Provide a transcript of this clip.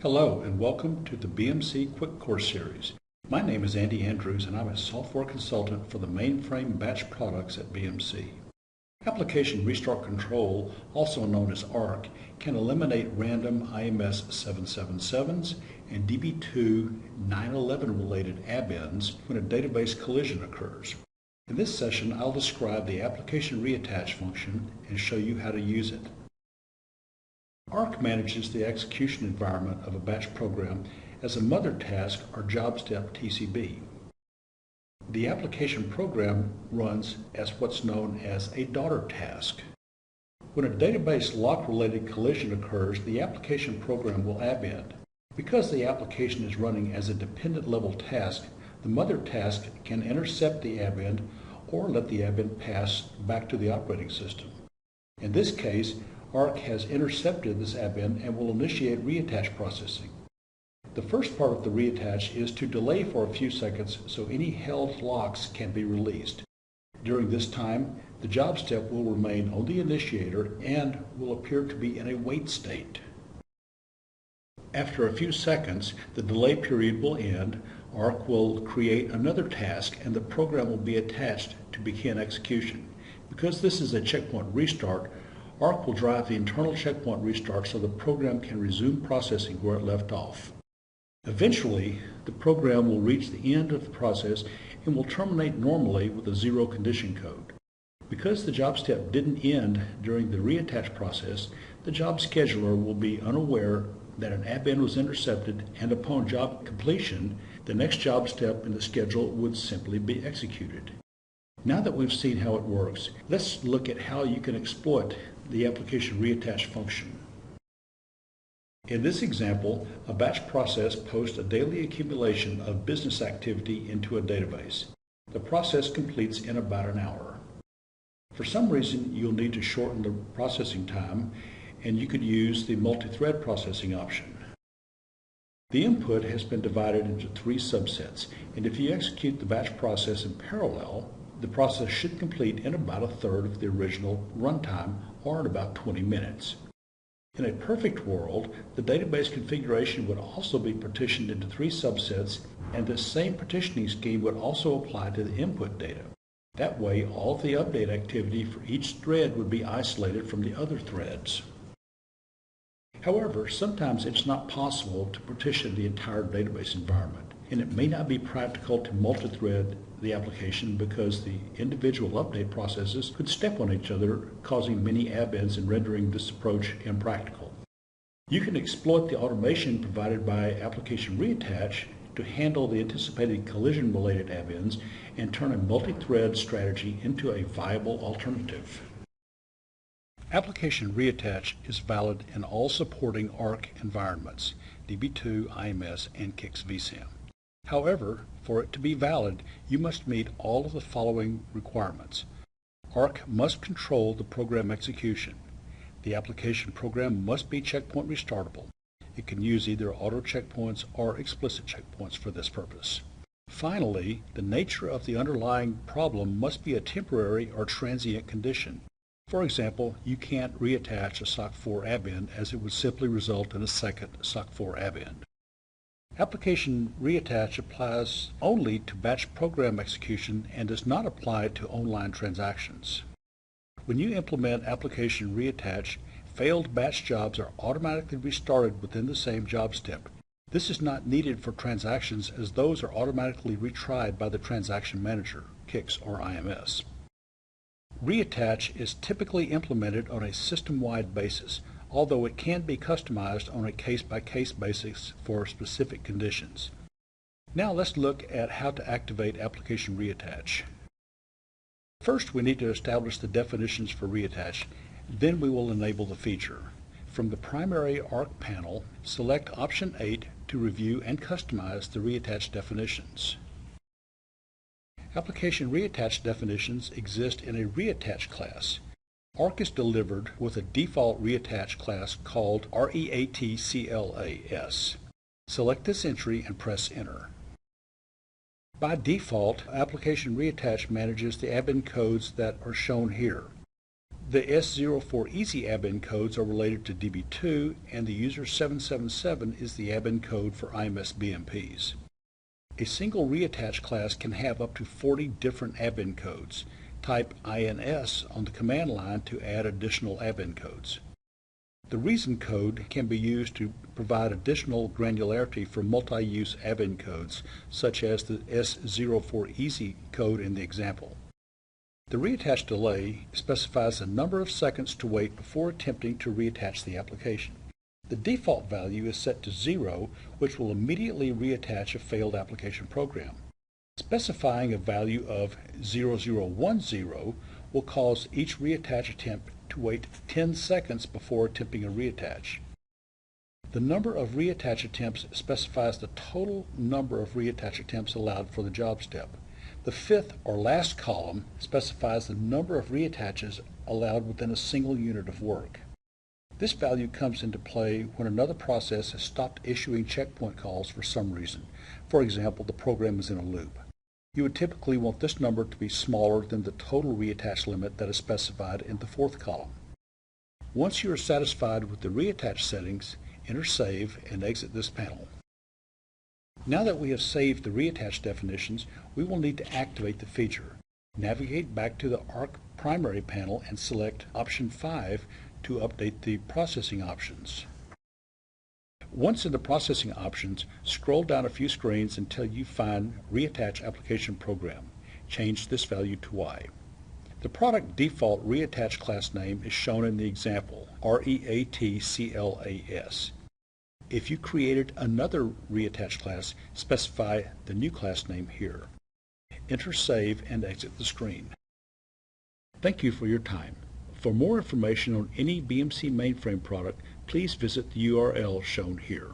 Hello and welcome to the BMC Quick Course Series. My name is Andy Andrews and I'm a software consultant for the Mainframe batch products at BMC. Application Restart Control, also known as ARC, can eliminate random IMS 777s and Db2 911 related abends when a database collision occurs. In this session, I'll describe the Application Reattach function and show you how to use it. ARC manages the execution environment of a batch program as a mother task or job step TCB. The application program runs as what's known as a daughter task. When a database lock-related collision occurs, the application program will abend. Because the application is running as a dependent level task, the mother task can intercept the abend or let the abend pass back to the operating system. In this case, ARC has intercepted this abend and will initiate reattach processing. The first part of the reattach is to delay for a few seconds so any held locks can be released. During this time, the job step will remain on the initiator and will appear to be in a wait state. After a few seconds, the delay period will end, ARC will create another task, and the program will be attached to begin execution. Because this is a checkpoint restart, ARC will drive the internal checkpoint restart so the program can resume processing where it left off. Eventually, the program will reach the end of the process and will terminate normally with a zero condition code. Because the job step didn't end during the reattach process, the job scheduler will be unaware that an abend was intercepted, and upon job completion, the next job step in the schedule would simply be executed. Now that we've seen how it works, let's look at how you can exploit the application reattach function. In this example, a batch process posts a daily accumulation of business activity into a database. The process completes in about an hour. For some reason, you'll need to shorten the processing time, and you could use the multi-thread processing option. The input has been divided into three subsets, and if you execute the batch process in parallel, the process should complete in about a third of the original runtime, or in about 20 minutes. In a perfect world, the database configuration would also be partitioned into three subsets, and this same partitioning scheme would also apply to the input data. That way, all of the update activity for each thread would be isolated from the other threads. However, sometimes it's not possible to partition the entire database environment, and it may not be practical to multi-thread the application because the individual update processes could step on each other, causing many abends and rendering this approach impractical. You can exploit the automation provided by Application Reattach to handle the anticipated collision-related abends and turn a multi-thread strategy into a viable alternative. Application Reattach is valid in all supporting ARC environments, Db2, IMS, and Kix vSAN. However, for it to be valid, you must meet all of the following requirements. ARC must control the program execution. The application program must be checkpoint restartable. It can use either auto checkpoints or explicit checkpoints for this purpose. Finally, the nature of the underlying problem must be a temporary or transient condition. For example, you can't reattach a SOC4 abend as it would simply result in a second SOC4 abend. Application Reattach applies only to batch program execution and does not apply to online transactions. When you implement Application Reattach, failed batch jobs are automatically restarted within the same job step. This is not needed for transactions as those are automatically retried by the transaction manager, Kix or IMS. Reattach is typically implemented on a system-wide basis, although it can be customized on a case-by-case basis for specific conditions. Now let's look at how to activate Application Reattach. First, we need to establish the definitions for reattach, then we will enable the feature. From the primary ARC panel, select Option 8 to review and customize the reattach definitions. Application Reattach definitions exist in a reattach class. ARC is delivered with a default reattach class called REATCLAS. Select this entry and press Enter. By default, Application Reattach manages the abend codes that are shown here. The S04 Easy abend codes are related to Db2, and the user 777 is the abend code for IMS BMPs. A single reattach class can have up to 40 different abend codes. Type INS on the command line to add additional abend codes. The reason code can be used to provide additional granularity for multi-use abend codes, such as the S04 Easy code in the example. The reattach delay specifies the number of seconds to wait before attempting to reattach the application. The default value is set to 0, which will immediately reattach a failed application program. Specifying a value of 0010 will cause each reattach attempt to wait 10 seconds before attempting a reattach. The number of reattach attempts specifies the total number of reattach attempts allowed for the job step. The fifth or last column specifies the number of reattaches allowed within a single unit of work. This value comes into play when another process has stopped issuing checkpoint calls for some reason. For example, the program is in a loop. You would typically want this number to be smaller than the total reattach limit that is specified in the fourth column. Once you are satisfied with the reattach settings, enter Save and exit this panel. Now that we have saved the reattach definitions, we will need to activate the feature. Navigate back to the ARC primary panel and select Option 5 to update the processing options. Once in the processing options, scroll down a few screens until you find Reattach Application Program. Change this value to Y. The product default reattach class name is shown in the example, REATCLAS. If you created another reattach class, specify the new class name here. Enter Save and exit the screen. Thank you for your time. For more information on any BMC mainframe product, please visit the URL shown here.